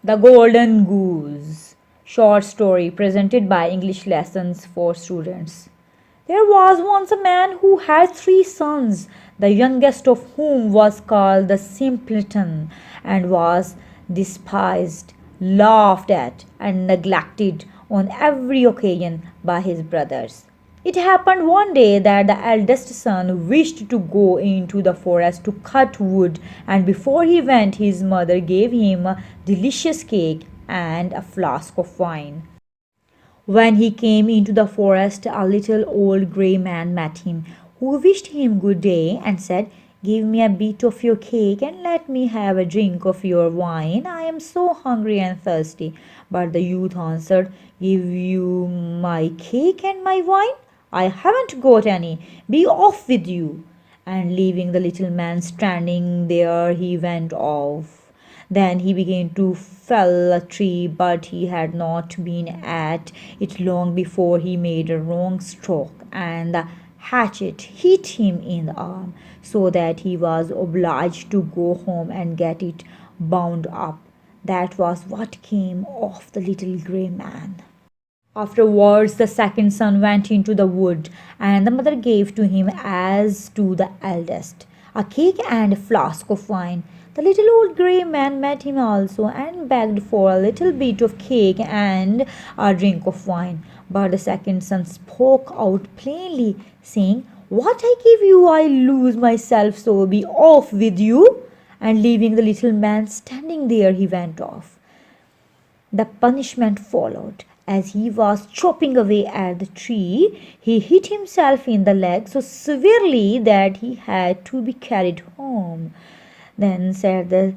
The Golden Goose, short story presented by English lessons for students. There was once a man who had three sons, the youngest of whom was called the simpleton and was despised, laughed at, and neglected on every occasion by his brothers. It happened one day that the eldest son wished to go into the forest to cut wood, and before he went, his mother gave him a delicious cake and a flask of wine. When he came into the forest, a little old grey man met him, who wished him good day and said, "Give me a bit of your cake and let me have a drink of your wine. I am so hungry and thirsty." But the youth answered, "Give you my cake and my wine? I haven't got any. Be off with you." And leaving the little man standing there, he went off. Then he began to fell a tree, but he had not been at it long before he made a wrong stroke, and the hatchet hit him in the arm, so that he was obliged to go home and get it bound up. That was what came of the little grey man. Afterwards, the second son went into the wood, and the mother gave to him, as to the eldest, a cake and a flask of wine. The little old grey man met him also, and begged for a little bit of cake and a drink of wine. But the second son spoke out plainly, saying, "What I give you I lose myself, so be off with you." And leaving the little man standing there, he went off. The punishment followed. As he was chopping away at the tree, he hit himself in the leg so severely that he had to be carried home. Then said the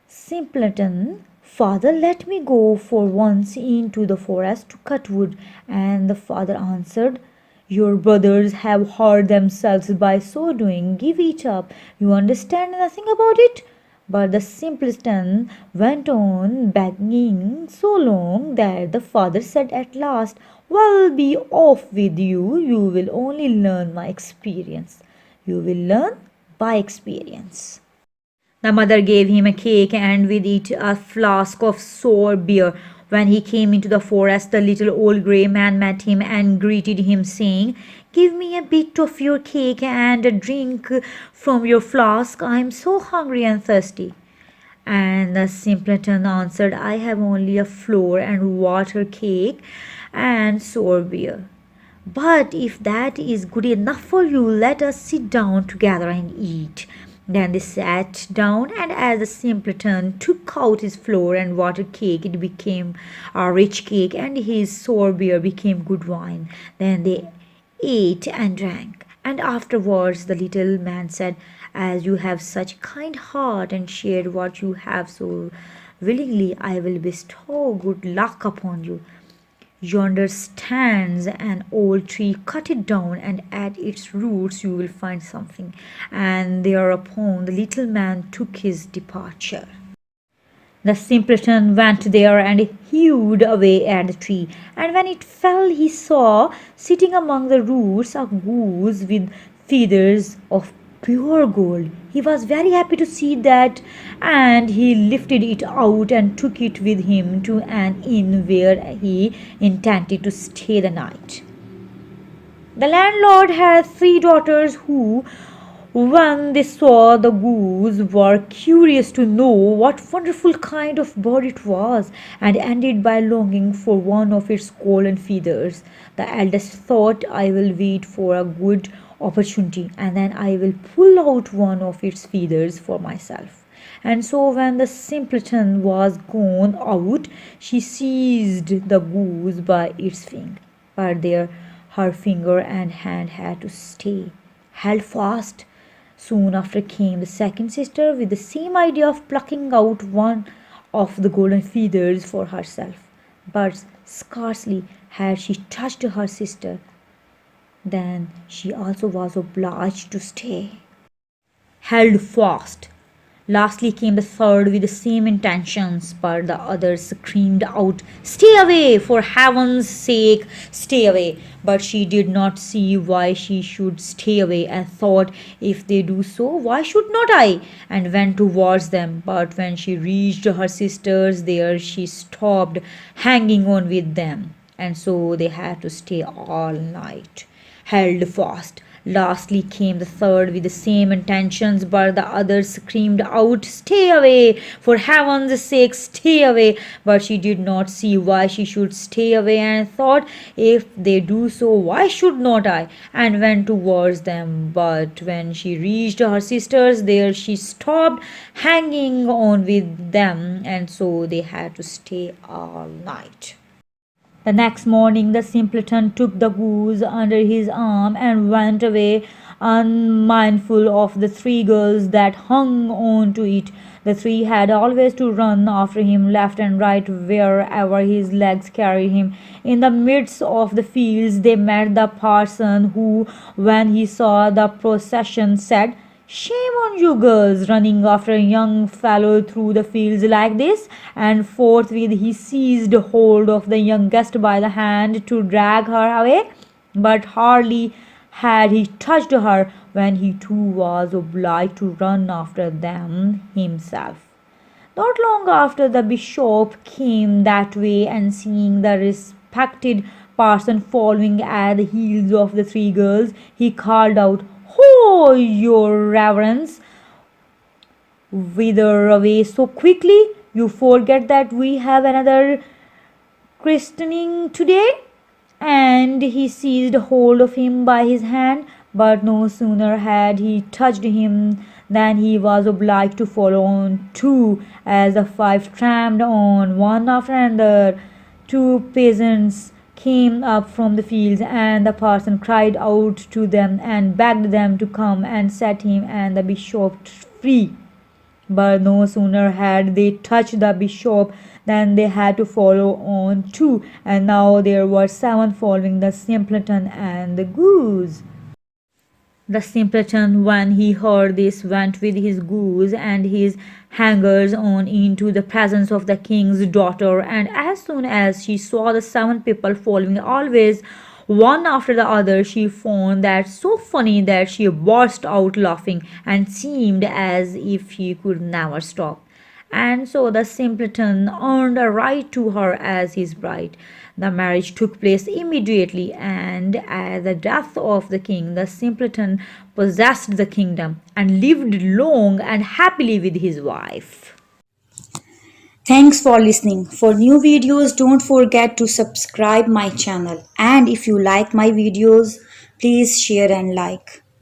simpleton, "Father, let me go for once into the forest to cut wood." And the father answered, "Your brothers have hurt themselves by so doing. Give it up. You understand nothing about it." But the simpleton went on begging so long that the father said at last, "Well, be off with you. You will only learn my experience. You will learn by experience." The mother gave him a cake and with it a flask of sour beer. When he came into the forest, the little old grey man met him and greeted him, saying, "Give me a bit of your cake and a drink from your flask. I am so hungry and thirsty." And the simpleton answered, "I have only a flour and water cake and sour beer. But if that is good enough for you, let us sit down together and eat." Then they sat down, and as the simpleton took out his flour and water cake, it became a rich cake, and his sour beer became good wine. Then they ate and drank. And afterwards the little man said, "As you have such a kind heart and shared what you have so willingly, I will bestow good luck upon you. Yonder stands an old tree, cut it down, and at its roots you will find something." And thereupon the little man took his departure. The simpleton went there and hewed away at the tree, and when it fell, he saw, sitting among the roots, a goose with feathers of pure gold. He was very happy to see that, and he lifted it out and took it with him to an inn where he intended to stay the night. The landlord had three daughters who, when they saw the goose, were curious to know what wonderful kind of bird it was, and ended by longing for one of its golden feathers. The eldest thought, "I will wait for a good opportunity, and then I will pull out one of its feathers for myself." And so when the simpleton was gone out, she seized the goose by its wing. But there her finger and hand had to stay held fast. Soon after came the second sister with the same idea of plucking out one of the golden feathers for herself. But scarcely had she touched her sister than she also was obliged to stay held fast. Lastly came the third with the same intentions, but the others screamed out, "Stay away! For heaven's sake, stay away!" But she did not see why she should stay away, and thought, "If they do so, why should not I?" and went towards them. But when she reached her sisters there, she stopped, hanging on with them, and so they had to stay all night, held fast. Lastly came the third with the same intentions, but the others screamed out, "Stay away! For heaven's sake, stay away!" But she did not see why she should stay away, and thought, "If they do so, why should not I?" and went towards them. But when she reached her sisters there, she stopped, hanging on with them, and so they had to stay all night. The next morning the simpleton took the goose under his arm and went away, unmindful of the three girls that hung on to it. The three had always to run after him left and right wherever his legs carried him. In the midst of the fields they met the parson, who, when he saw the procession, said, "Shame on you girls, running after a young fellow through the fields like this." And forthwith he seized hold of the youngest by the hand to drag her away. But hardly had he touched her when he too was obliged to run after them himself. Not long after, the bishop came that way, and seeing the respected parson following at the heels of the three girls, he called out, "Ho, your reverence! Whither away so quickly? You forget that we have another christening today." And he seized hold of him by his hand, but no sooner had he touched him than he was obliged to follow on too, as the five tramped on one after another. Two peasants came up from the fields, and the parson cried out to them and begged them to come and set him and the bishop free. But no sooner had they touched the bishop than they had to follow on too, and now there were seven following the simpleton and the goose. The simpleton, when he heard this, went with his goose and his hangers on into the presence of the king's daughter, and as soon as she saw the seven people following always one after the other, she found that so funny that she burst out laughing and seemed as if she could never stop. And so the simpleton earned a right to her as his bride. The marriage took place immediately, and at the death of the king, the simpleton possessed the kingdom and lived long and happily with his wife. Thanks for listening. For new videos, don't forget to subscribe my channel. And if you like my videos, please share and like.